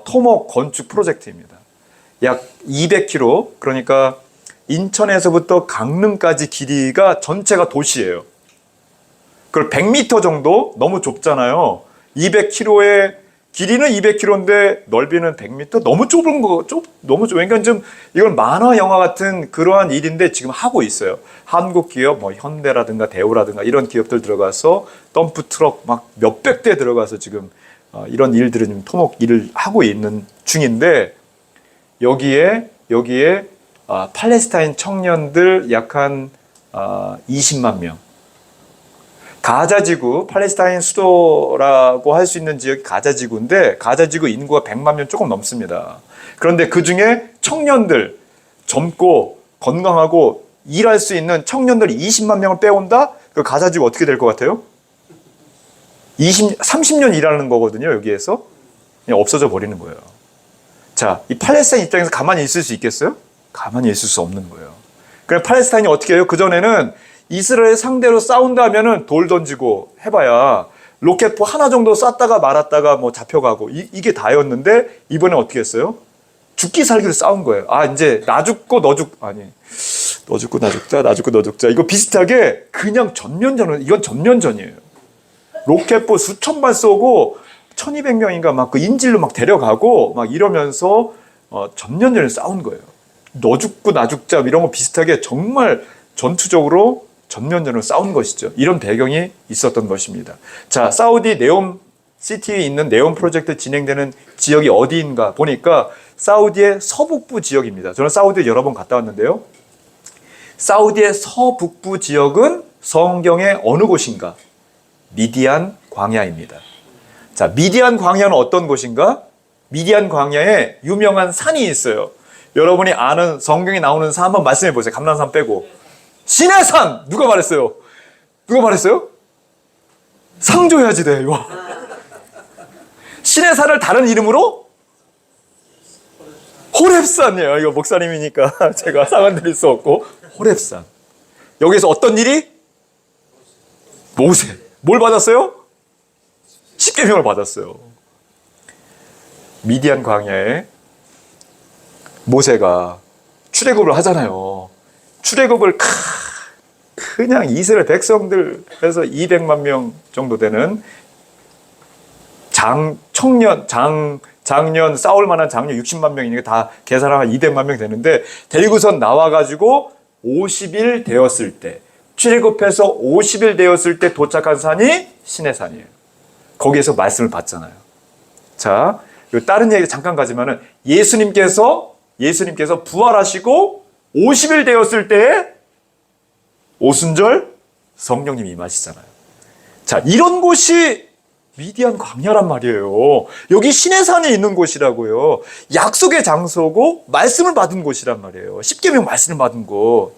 토목 건축 프로젝트입니다. 약 200km, 그러니까 인천에서부터 강릉까지 길이가 전체가 도시예요. 그걸 100m 정도? 너무 좁잖아요. 200km의 길이는 200km인데 넓이는 100m? 너무 좁은 거, 너무 좁은. 그러니까 좀 이건 만화 영화 같은 그러한 일인데 지금 하고 있어요. 한국 기업, 뭐 현대라든가 대우라든가 이런 기업들 들어가서 덤프 트럭 막 몇백 대 들어가서 지금 이런 일들은 토목 일을 하고 있는 중인데 여기에 팔레스타인 청년들 약 한 20만 명. 가자지구, 팔레스타인 수도라고 할 수 있는 지역이 가자지구인데 가자지구 인구가 100만 명 조금 넘습니다. 그런데 그 중에 청년들, 젊고 건강하고 일할 수 있는 청년들 20만 명을 빼온다? 그 가자지구 어떻게 될 것 같아요? 30년 일하는 거거든요, 여기에서. 그냥 없어져 버리는 거예요. 자, 이 팔레스타인 입장에서 가만히 있을 수 있겠어요? 가만히 있을 수 없는 거예요. 그럼 팔레스타인이 어떻게 해요? 그전에는 이스라엘 상대로 싸운다 하면은 돌 던지고 해봐야 로켓포 하나 정도 쐈다가 말았다가 뭐 잡혀가고 이게 다였는데 이번에 어떻게 했어요? 죽기 살기로 싸운 거예요. 아, 이제 나 죽고 너 죽고 나 죽자, 나 죽고 너 죽자. 이거 비슷하게 그냥 전면전은, 이건 전면전이에요. 로켓포 수천 발 쏘고 1200명인가 막 그 인질로 막 데려가고 막 이러면서 전면전을 싸운 거예요. 너 죽고 나 죽자 이런 거 비슷하게 정말 전투적으로 전면전을 싸운 것이죠. 이런 배경이 있었던 것입니다. 자, 사우디 네옴 시티에 있는 네옴 프로젝트 진행되는 지역이 어디인가 보니까 사우디의 서북부 지역입니다. 저는 사우디에 여러 번 갔다 왔는데요. 사우디의 서북부 지역은 성경의 어느 곳인가? 미디안 광야입니다. 자, 미디안 광야는 어떤 곳인가? 미디안 광야에 유명한 산이 있어요. 여러분이 아는 성경에 나오는 산 한번 말씀해 보세요. 감람산 빼고. 신의 산! 누가 말했어요? 누가 말했어요? 상조야지 돼. 와. 신의 산을 다른 이름으로? 호렙산이에요. 이거 목사님이니까 제가 상관 드릴 수 없고. 호렙산. 여기서 어떤 일이? 모세. 뭘 받았어요? 십계명을 받았어요. 미디안 광야에 모세가 출애굽을 하잖아요. 출애굽을 그냥 이스라엘 백성들 해서 200만 명 정도 되는 장년 싸울 만한 장년 60만 명이니까 다 계산하면 200만 명 되는데 데리고선 나와가지고 50일 되었을 때 출애굽해서 50일 되었을 때 도착한 산이 시내 산이에요. 거기에서 말씀을 받잖아요. 자, 다른 얘기 잠깐 가지만은 예수님께서 부활하시고 50일 되었을 때에 오순절 성령님이 임하시잖아요. 자, 이런 곳이 미디안 광야란 말이에요. 여기 시내산에 있는 곳이라고요. 약속의 장소고 말씀을 받은 곳이란 말이에요. 십계명 말씀을 받은 곳.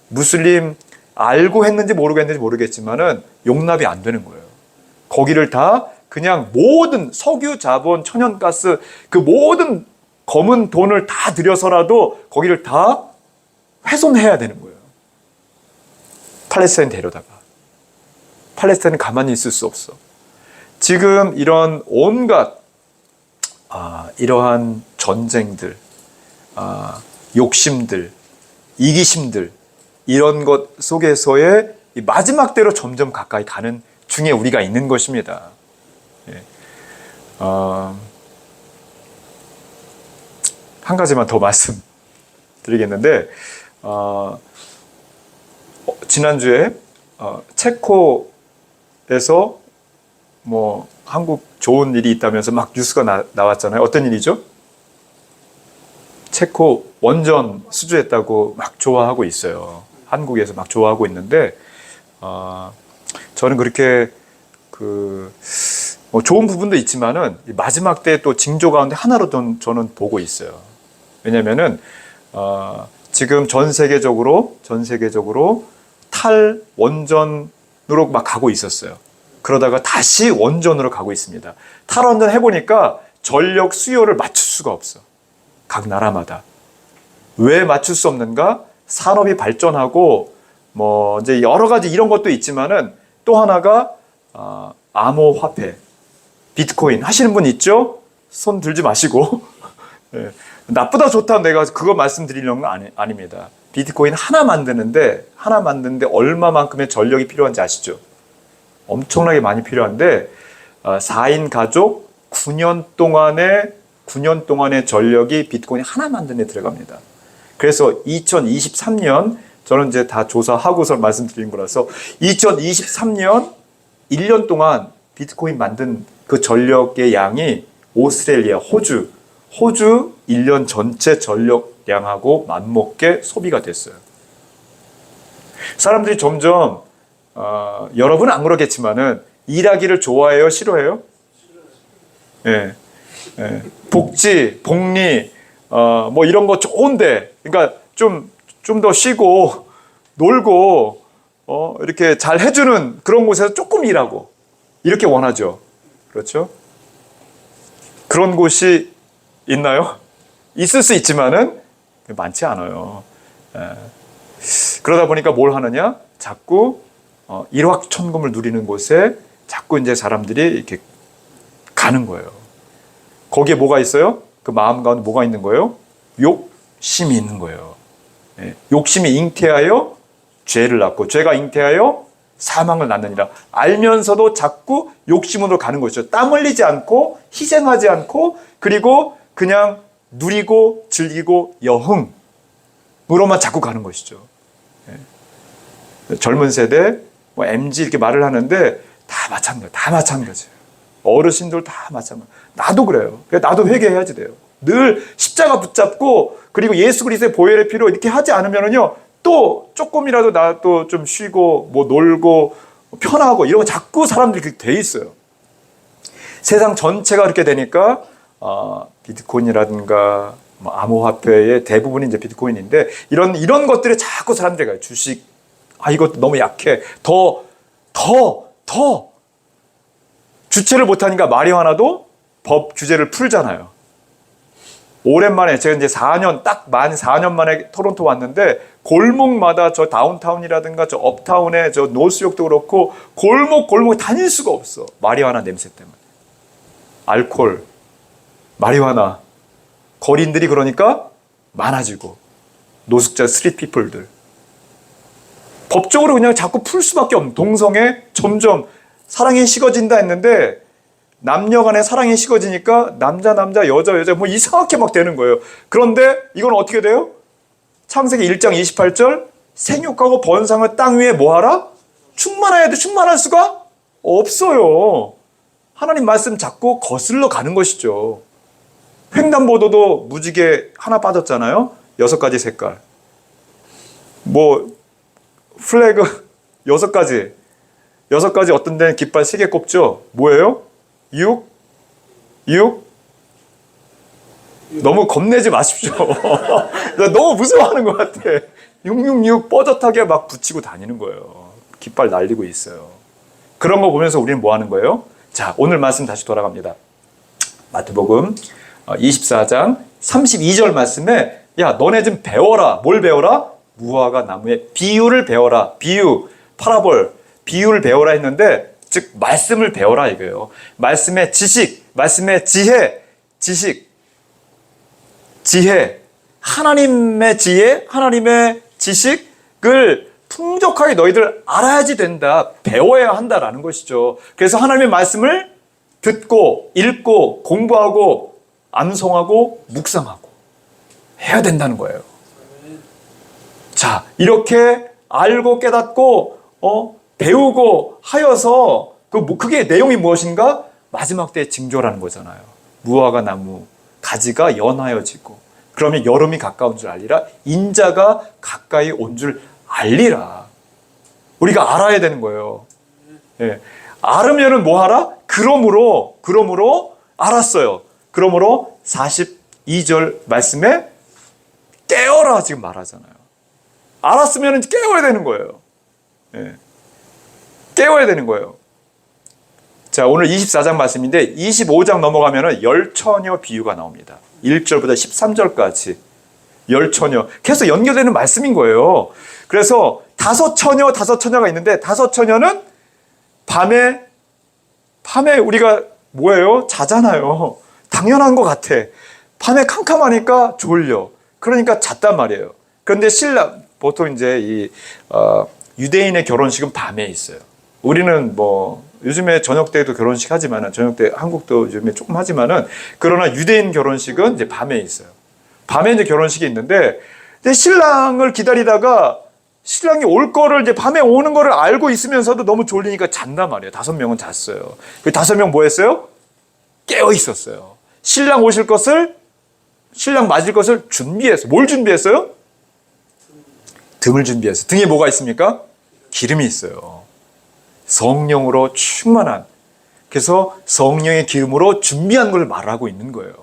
무슬림 알고 했는지 모르고 했는지 모르겠지만은 용납이 안 되는 거예요. 거기를 다 그냥 모든 석유, 자본, 천연가스 그 모든 검은 돈을 다 들여서라도 거기를 다 훼손해야 되는 거예요. 팔레스타인 데려다가. 팔레스타인은 가만히 있을 수 없어. 지금 이런 온갖 이러한 전쟁들, 욕심들, 이기심들 이런 것 속에서의 마지막 때로 점점 가까이 가는 중에 우리가 있는 것입니다. 예. 한 가지만 더 말씀드리겠는데 지난주에 체코에서 뭐 한국 좋은 일이 있다면서 막 뉴스가 나왔잖아요. 어떤 일이죠? 체코 원전 수주했다고 막 좋아하고 있어요. 한국에서 막 좋아하고 있는데 저는 그렇게 뭐 좋은 부분도 있지만은 마지막 때 또 징조 가운데 하나로 저는 보고 있어요. 왜냐면은 지금 전 세계적으로 탈원전으로 막 가고 있었어요. 그러다가 다시 원전으로 가고 있습니다. 탈원전 해보니까 전력 수요를 맞출 수가 없어. 각 나라마다. 왜 맞출 수 없는가? 산업이 발전하고 뭐 이제 여러 가지 이런 것도 있지만은 또 하나가 암호화폐, 비트코인 하시는 분 있죠? 손 들지 마시고. 네. 나쁘다 좋다 내가 그거 말씀드리려는 건 아닙니다. 비트코인 하나 만드는데 얼마만큼의 전력이 필요한지 아시죠? 엄청나게 많이 필요한데 4인 가족 9년 동안의 전력이 비트코인 하나 만드는 데 들어갑니다. 그래서 2023년 저는 이제 다 조사하고서 말씀드린 거라서 2023년 1년 동안 비트코인 만든 그 전력의 양이 오스트레일리아, 호주 1년 전체 전력량하고 맞먹게 소비가 됐어요. 사람들이 점점 여러분은 안 그러겠지만은 일하기를 좋아해요, 싫어해요? 예, 예. 복지, 복리, 뭐 이런 거 좋은데, 그러니까 좀 더 쉬고 놀고 이렇게 잘 해주는 그런 곳에서 조금 일하고 이렇게 원하죠. 그렇죠? 그런 곳이 있나요? 있을 수 있지만은 많지 않아요. 예. 그러다 보니까 뭘 하느냐? 자꾸 일확천금을 누리는 곳에 자꾸 이제 사람들이 이렇게 가는 거예요. 거기에 뭐가 있어요? 그 마음 가운데 뭐가 있는 거예요? 욕심이 있는 거예요. 예. 욕심이 잉태하여 죄를 낳고 죄가 잉태하여 사망을 낳느니라. 알면서도 자꾸 욕심으로 가는 것이죠. 땀 흘리지 않고 희생하지 않고 그리고 그냥 누리고 즐기고 여흥으로만 자꾸 가는 것이죠. 예. 젊은 세대, 뭐 MZ 이렇게 말을 하는데 다 마찬가지예요. 어르신들 다 마찬가지. 나도 그래요. 나도 회개해야지 돼요. 늘 십자가 붙잡고 그리고 예수 그리스도의 보혈의 피로 이렇게 하지 않으면은요 또 조금이라도 나 또 좀 쉬고 뭐 놀고 편하고 이런 거 자꾸 사람들이 그렇게 돼 있어요. 세상 전체가 그렇게 되니까 비트코인이라든가 뭐 암호화폐의 대부분이 이제 비트코인인데 이런 것들이 자꾸 사람들이 가요. 주식 이것도 너무 약해. 더 주체를 못하니까 마리화나도 법 규제를 풀잖아요. 오랜만에 제가 이제 만 4년 만에 토론토 왔는데 골목마다 저 다운타운이라든가 저 업타운에 저 노스욕도 그렇고 골목 다닐 수가 없어. 마리화나 냄새 때문에. 알코올, 마리화나 거린들이 그러니까 많아지고 노숙자 스트릿피플들. 법적으로 그냥 자꾸 풀 수밖에 없는 동성애 점점 사랑이 식어진다 했는데 남녀 간의 사랑이 식어지니까 남자 여자 뭐 이상하게 막 되는 거예요. 그런데 이건 어떻게 돼요? 창세기 1장 28절 생육하고 번성을 땅 위에 뭐하라? 충만해야 돼. 충만할 수가 없어요. 하나님 말씀 자꾸 거슬러 가는 것이죠. 횡단보도도 무지개 하나 빠졌잖아요. 6가지 색깔. 뭐 플래그 6가지 어떤 데는 깃발 3개 꼽죠. 뭐예요? 6? 너무 겁내지 마십시오. 너무 무서워하는 것 같아. 666 뻐젓하게 막 붙이고 다니는 거예요. 깃발 날리고 있어요. 그런 거 보면서 우리는 뭐 하는 거예요? 자, 오늘 말씀 다시 돌아갑니다. 마태복음 24장 32절 말씀에 야, 너네 좀 배워라. 뭘 배워라? 무화과 나무의 비유를 배워라. 비유, 파라볼, 비유를 배워라 했는데 즉 말씀을 배워라 이거예요. 말씀의 지식, 말씀의 지혜, 하나님의 지혜, 하나님의 지식을 풍족하게 너희들 알아야지 된다. 배워야 한다라는 것이죠. 그래서 하나님의 말씀을 듣고 읽고 공부하고 암송하고 묵상하고 해야 된다는 거예요. 자, 이렇게 알고 깨닫고 배우고 하여서 그게 내용이 무엇인가? 마지막 때의 징조라는 거잖아요. 무화과 나무 가지가 연하여지고 그러면 여름이 가까운 줄 알리라. 인자가 가까이 온 줄 알리라. 우리가 알아야 되는 거예요. 예. 알으면은 뭐 하라? 그러므로 알았어요. 그러므로 42절 말씀에 깨어라 지금 말하잖아요. 알았으면 깨워야 되는 거예요. 예. 깨워야 되는 거예요. 자, 오늘 24장 말씀인데 25장 넘어가면은 열처녀 비유가 나옵니다. 1절부터 13절까지 열처녀 계속 연결되는 말씀인 거예요. 그래서 5처녀가 있는데 5처녀는 밤에 우리가 뭐예요? 자잖아요. 당연한 것 같아. 밤에 캄캄하니까 졸려. 그러니까 잤단 말이에요. 그런데 신랑 보통 이제 이 유대인의 결혼식은 밤에 있어요. 우리는 뭐 요즘에 저녁 때도 결혼식 하지만은 저녁 때 한국도 요즘에 조금 하지만은 그러나 유대인 결혼식은 이제 밤에 있어요. 밤에 이제 결혼식이 있는데 근데 신랑을 기다리다가 신랑이 올 거를 이제 밤에 오는 거를 알고 있으면서도 너무 졸리니까 잔단 말이에요. 5명은 잤어요. 그 5명 뭐 했어요? 깨어 있었어요. 신랑 오실 것을 신랑 맞을 것을 준비했어요. 뭘 준비했어요? 등을 준비했어요. 등에 뭐가 있습니까? 기름이 있어요. 성령으로 충만한. 그래서 성령의 기름으로 준비한 걸 말하고 있는 거예요.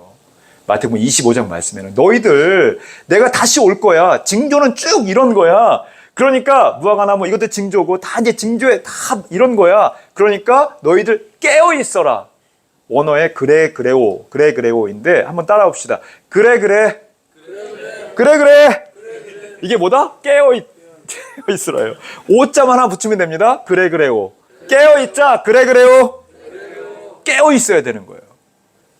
마태복음 25장 말씀에는 너희들 내가 다시 올 거야. 징조는 쭉 이런 거야. 그러니까 무화과나무 뭐 이것도 징조고 다 이제 징조에 다 이런 거야. 그러니까 너희들 깨어 있어라. 원어의 그래 그레오인데 한번 따라 봅시다. 그래. 이게 뭐다? 깨어 있으라요. 오자만 하나 붙이면 됩니다. 그레오. 깨어 있자. 그레오. 깨어 있어야 되는 거예요.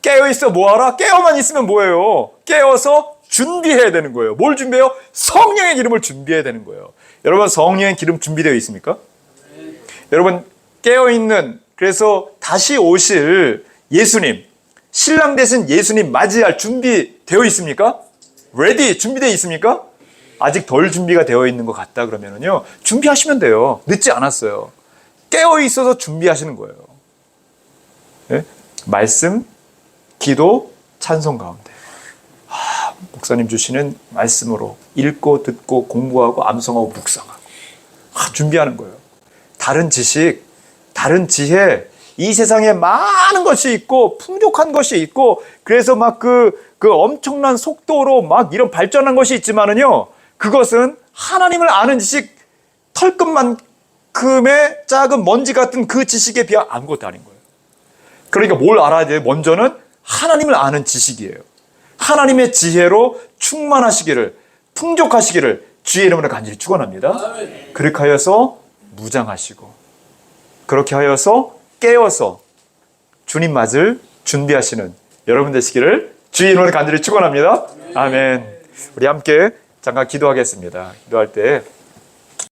깨어 있어 뭐하라? 깨어만 있으면 뭐예요? 깨어서 준비해야 되는 거예요. 뭘 준비해요? 성령의 기름을 준비해야 되는 거예요. 여러분 성령의 기름 준비되어 있습니까? 여러분 깨어있는 그래서 다시 오실 예수님 신랑 되신 예수님 맞이할 준비되어 있습니까? ready 준비되어 있습니까? 아직 덜 준비가 되어 있는 것 같다 그러면은요 준비하시면 돼요. 늦지 않았어요. 깨어있어서 준비하시는 거예요. 네? 말씀 기도, 찬송 가운데 목사님 주시는 말씀으로 읽고 듣고 공부하고 암송하고 묵상하고 준비하는 거예요. 다른 지식, 다른 지혜 이 세상에 많은 것이 있고 풍족한 것이 있고 그래서 막 그 엄청난 속도로 막 이런 발전한 것이 있지만은요 그것은 하나님을 아는 지식 털끝만큼의 작은 먼지 같은 그 지식에 비해 아무것도 아닌 거예요. 그러니까 뭘 알아야 돼요? 먼저는 하나님을 아는 지식이에요. 하나님의 지혜로 충만하시기를 풍족하시기를 주의 이름으로 간절히 축원합니다. 그렇게 하여서 무장하시고 그렇게 하여서 깨어서 주님 맞을 준비하시는 여러분 되시기를 주의 이름으로 간절히 축원합니다. 아멘. 우리 함께 잠깐 기도하겠습니다. 기도할 때